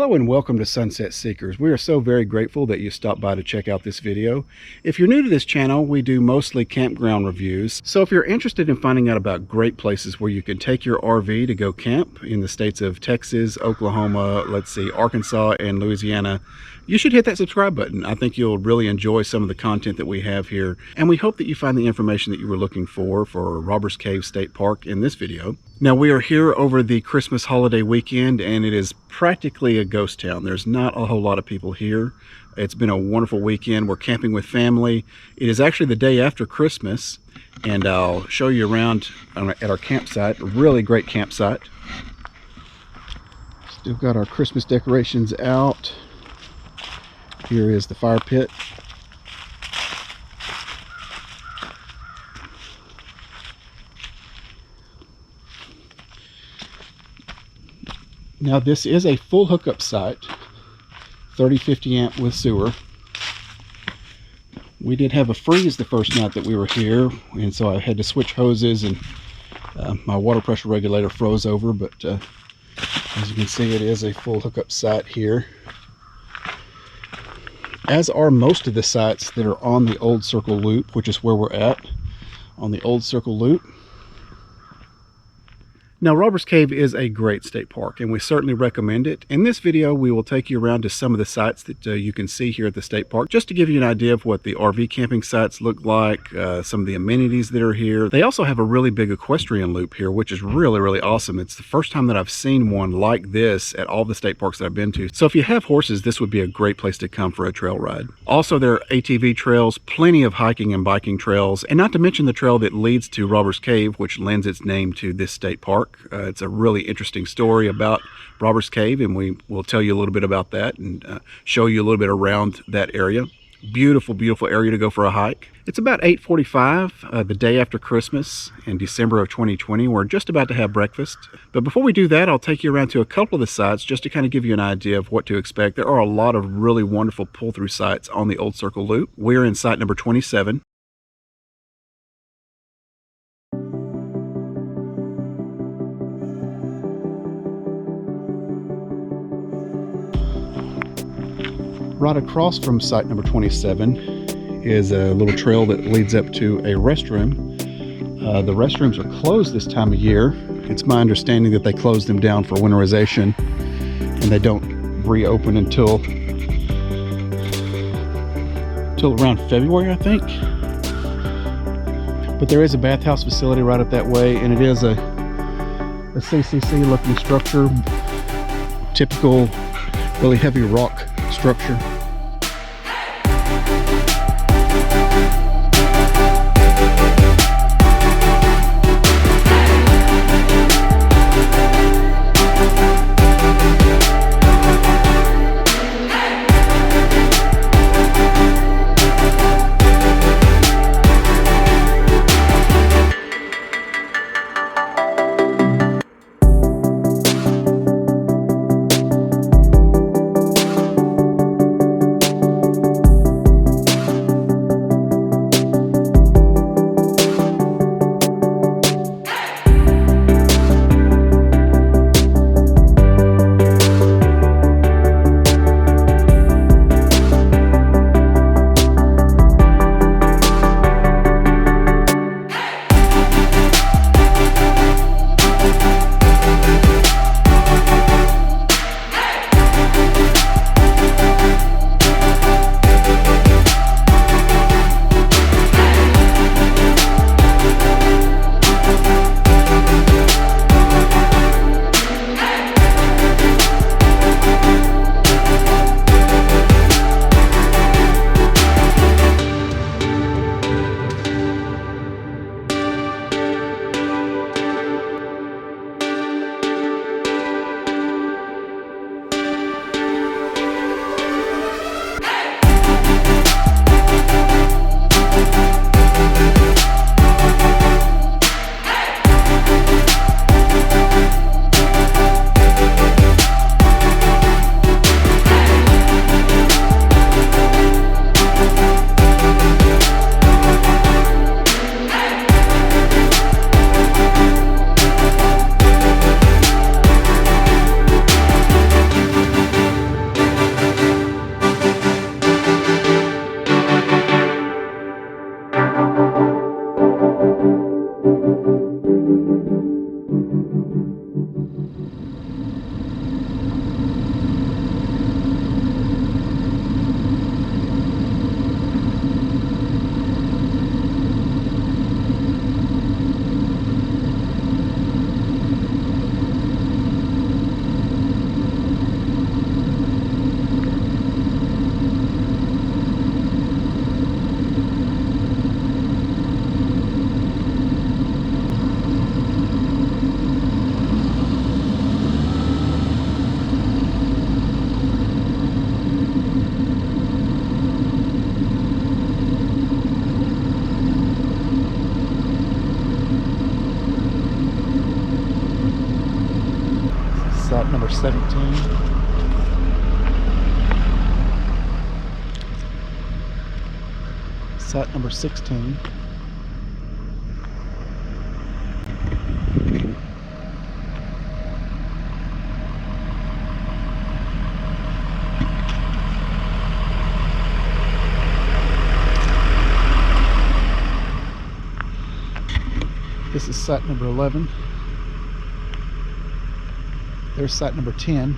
Hello and welcome to Sunset Seekers. We are so very grateful that you stopped by to check out this video. If you're new to this channel, we do mostly campground reviews. So if you're interested in finding out about great places where you can take your RV to go camp in the states of Texas, Oklahoma, Arkansas, and Louisiana, you should hit that subscribe button. I think you'll really enjoy some of the content that we have here. And we hope that you find the information that you were looking for Robbers Cave State Park in this video. Now we are here over the Christmas holiday weekend and it is practically a ghost town. There's not a whole lot of people here. It's been a wonderful weekend. We're camping with family. It is actually the day after Christmas and I'll show you around at our campsite. A really great campsite. Still got our Christmas decorations out. Here is the fire pit. Now this is a full hookup site, 30-50 amp with sewer. We did have a freeze the first night that we were here, and so I had to switch hoses and my water pressure regulator froze over, but as you can see, it is a full hookup site here. As are most of the sites that are on the old Circle Loop, which is where we're at, on the old Circle Loop. Now, Robbers Cave is a great state park, and we certainly recommend it. In this video, we will take you around to some of the sites that you can see here at the state park, just to give you an idea of what the RV camping sites look like, some of the amenities that are here. They also have a really big equestrian loop here, which is really, really awesome. It's the first time that I've seen one like this at all the state parks that I've been to. So if you have horses, this would be a great place to come for a trail ride. Also, there are ATV trails, plenty of hiking and biking trails, and not to mention the trail that leads to Robbers Cave, which lends its name to this state park. It's a really interesting story about Robbers Cave, and we will tell you a little bit about that and show you a little bit around that area. Beautiful, beautiful area to go for a hike. It's about 8:45 the day after Christmas in December of 2020. We're just about to have breakfast. But before we do that, I'll take you around to a couple of the sites just to kind of give you an idea of what to expect. There are a lot of really wonderful pull-through sites on the old Circle Loop. We're in site number 27. Right across from site number 27 is a little trail that leads up to a restroom. The restrooms are closed this time of year. It's my understanding that they close them down for winterization and they don't reopen until around February, I think. But there is a bathhouse facility right up that way, and it is a CCC looking structure, typical really heavy rock structure. 17. Site number 16. This is site number 11. There's site number 10.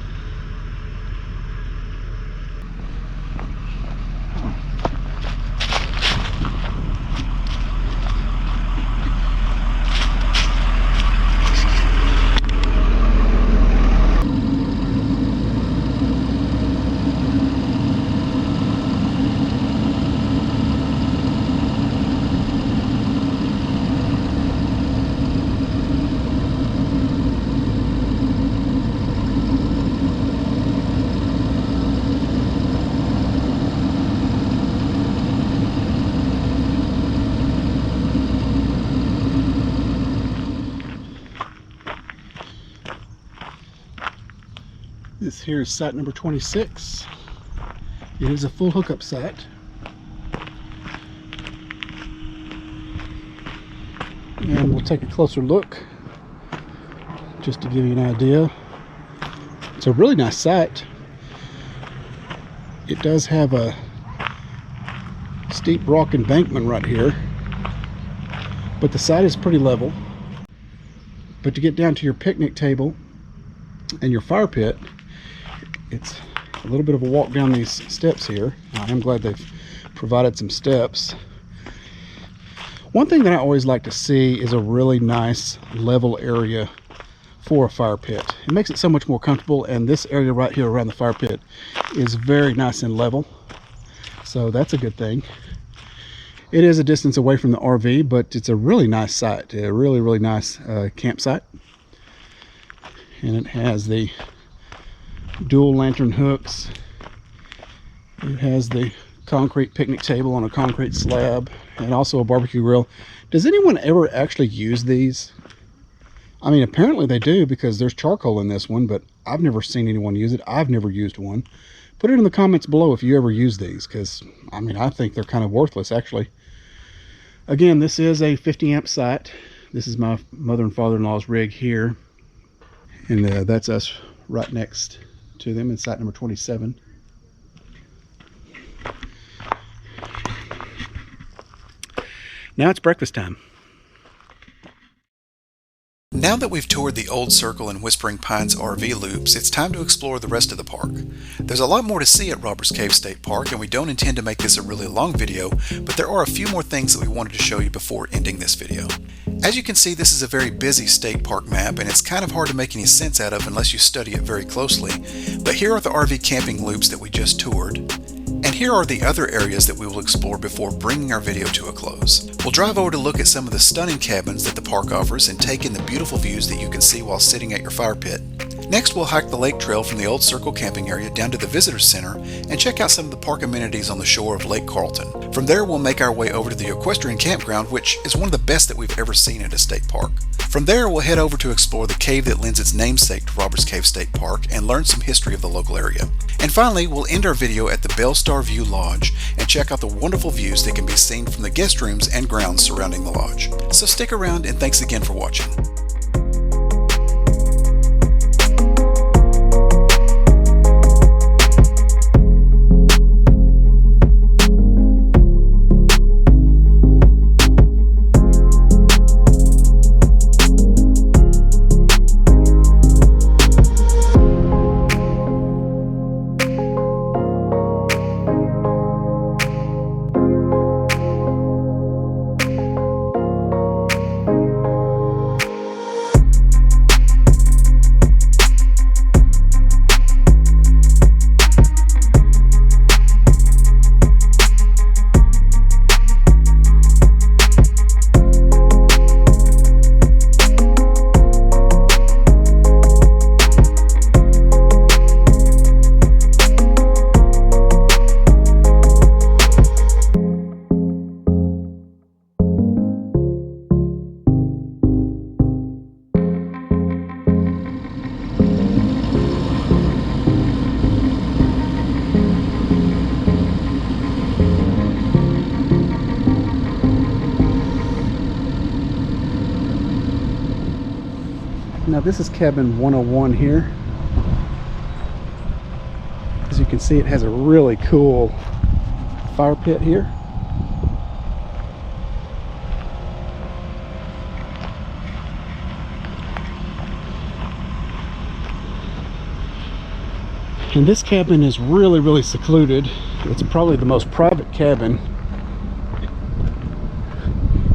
This here is site number 26. It is a full hookup site. And we'll take a closer look just to give you an idea. It's a really nice site. It does have a steep rock embankment right here, but the site is pretty level. But to get down to your picnic table and your fire pit, it's a little bit of a walk down these steps here. I am glad they've provided some steps. One thing that I always like to see is a really nice level area for a fire pit. It makes it so much more comfortable, and this area right here around the fire pit is very nice and level, so that's a good thing. It is a distance away from the RV, but it's a really nice site, a really nice campsite. And it has the dual lantern hooks. It has the concrete picnic table on a concrete slab, and also a barbecue grill. Does anyone ever actually use these? I mean, apparently they do, because there's charcoal in this one, but I've never seen anyone use it. I've never used one. Put it in the comments below if you ever use these, because I mean, I think they're kind of worthless actually. Again, this is a 50 amp site. This is my mother and father-in-law's rig here, and that's us right next to them in site number 27. Now it's breakfast time. Now that we've toured the Old Circle and Whispering Pines RV loops, it's time to explore the rest of the park. There's a lot more to see at Robbers Cave State Park, and we don't intend to make this a really long video, but there are a few more things that we wanted to show you before ending this video. As you can see, this is a very busy state park map, and it's kind of hard to make any sense out of unless you study it very closely, but here are the RV camping loops that we just toured. And here are the other areas that we will explore before bringing our video to a close. We'll drive over to look at some of the stunning cabins that the park offers and take in the beautiful views that you can see while sitting at your fire pit. Next, we'll hike the lake trail from the Old Circle camping area down to the visitor center and check out some of the park amenities on the shore of Lake Carlton. From there, we'll make our way over to the Equestrian Campground, which is one of the best that we've ever seen at a state park. From there, we'll head over to explore the cave that lends its namesake to Robbers Cave State Park and learn some history of the local area. And finally, we'll end our video at the Belle Starr View Lodge and check out the wonderful views that can be seen from the guest rooms and grounds surrounding the lodge. So stick around, and thanks again for watching. Now this is cabin 101 here. As you can see, it has a really cool fire pit here. And this cabin is really secluded. It's probably the most private cabin.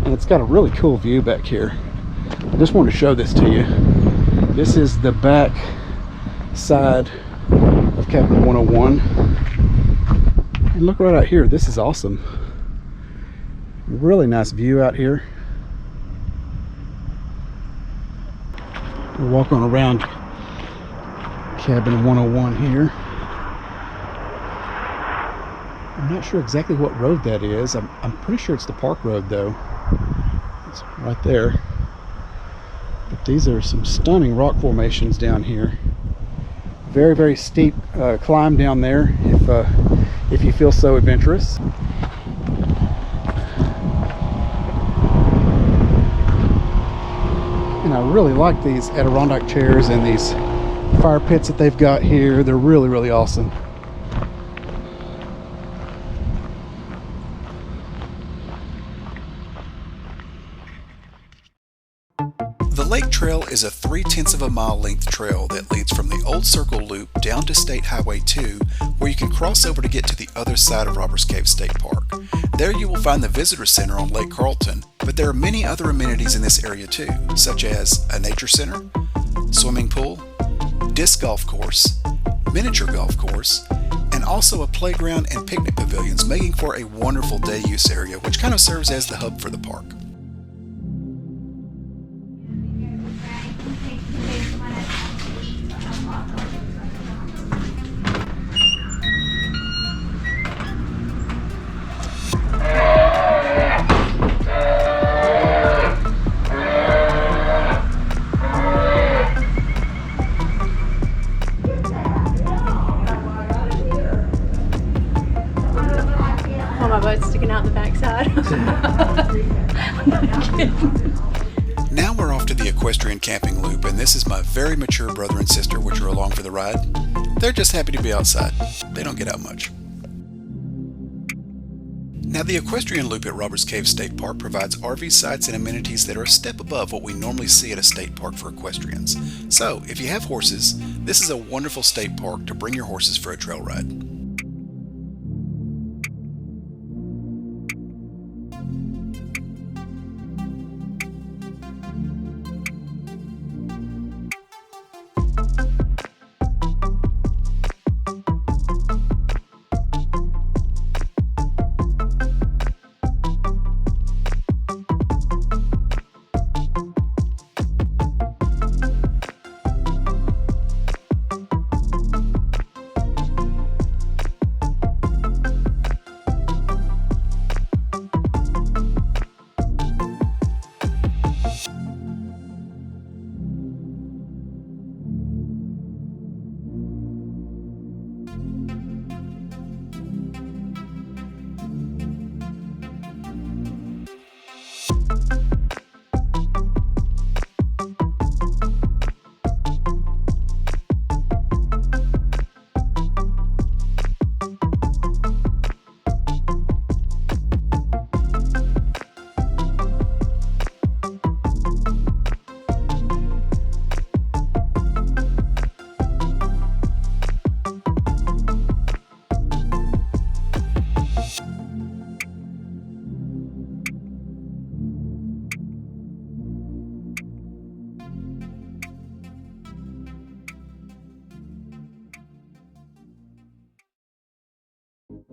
And it's got a really cool view back here. I just want to show this to you. This is the back side of cabin 101. And look right out here. This is awesome. Really nice view out here. We're walking around cabin 101 here. I'm not sure exactly what road that is. I'm pretty sure it's the park road though. It's right there. But these are some stunning rock formations down here. Very steep climb down there if you feel so adventurous. And I really like these Adirondack chairs and these fire pits that they've got here. They're really awesome. The Lake Trail is a 3/10 of a mile length trail that leads from the Old Circle Loop down to State Highway 2, where you can cross over to get to the other side of Robbers Cave State Park. There you will find the Visitor Center on Lake Carlton, but there are many other amenities in this area too, such as a nature center, swimming pool, disc golf course, miniature golf course, and also a playground and picnic pavilions, making for a wonderful day use area, which kind of serves as the hub for the park. Sticking out the backside. Now we're off to the Equestrian Camping Loop, and this is my very mature brother and sister, which are along for the ride. They're just happy to be outside. They don't get out much. Now, the Equestrian Loop at Robbers Cave State Park provides RV sites and amenities that are a step above what we normally see at a state park for equestrians. So, if you have horses, this is a wonderful state park to bring your horses for a trail ride.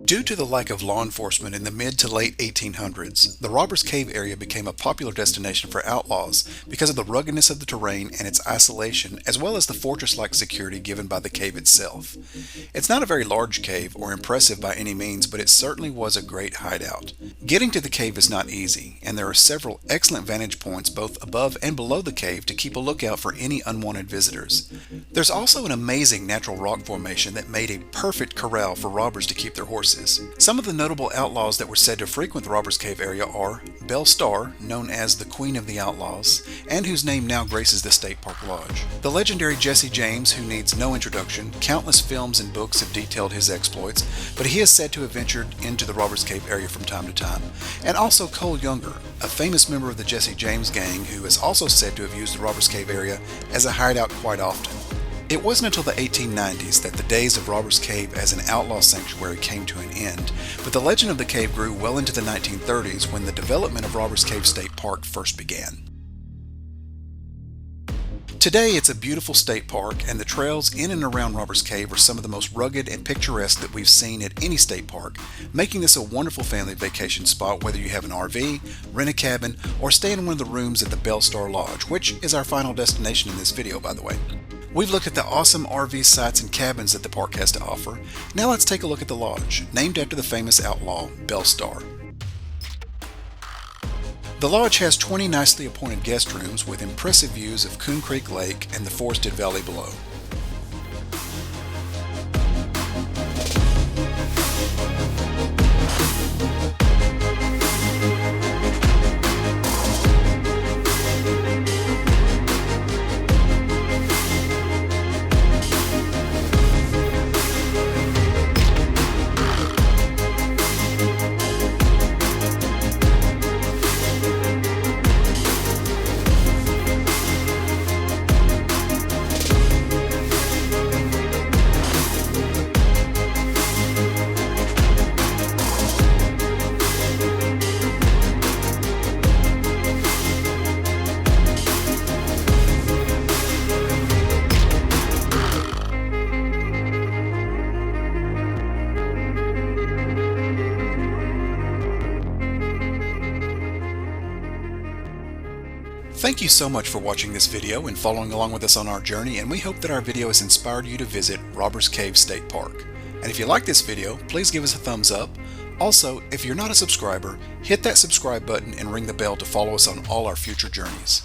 Due to the lack of law enforcement in the mid to late 1800s, the Robbers Cave area became a popular destination for outlaws because of the ruggedness of the terrain and its isolation, as well as the fortress-like security given by the cave itself. It's not a very large cave or impressive by any means, but it certainly was a great hideout. Getting to the cave is not easy, and there are several excellent vantage points both above and below the cave to keep a lookout for any unwanted visitors. There's also an amazing natural rock formation that made a perfect corral for robbers to keep their horses. Some of the notable outlaws that were said to frequent the Robbers Cave area are Belle Starr, known as the Queen of the Outlaws, and whose name now graces the State Park Lodge. The legendary Jesse James, who needs no introduction. Countless films and books have detailed his exploits, but he is said to have ventured into the Robbers Cave area from time to time. And also Cole Younger, a famous member of the Jesse James gang who is also said to have used the Robbers Cave area as a hideout quite often. It wasn't until the 1890s that the days of Robbers Cave as an outlaw sanctuary came to an end, but the legend of the cave grew well into the 1930s when the development of Robbers Cave State Park first began. Today it's a beautiful state park, and the trails in and around Robbers Cave are some of the most rugged and picturesque that we've seen at any state park, making this a wonderful family vacation spot whether you have an RV, rent a cabin, or stay in one of the rooms at the Belle Starr Lodge, which is our final destination in this video, by the way. We've looked at the awesome RV sites and cabins that the park has to offer. Now let's take a look at the lodge, named after the famous outlaw, Belle Starr. The lodge has 20 nicely appointed guest rooms with impressive views of Coon Creek Lake and the forested valley below. Thank you so much for watching this video and following along with us on our journey, and we hope that our video has inspired you to visit Robbers Cave State Park. And if you like this video, please give us a thumbs up. Also, if you're not a subscriber, hit that subscribe button and ring the bell to follow us on all our future journeys.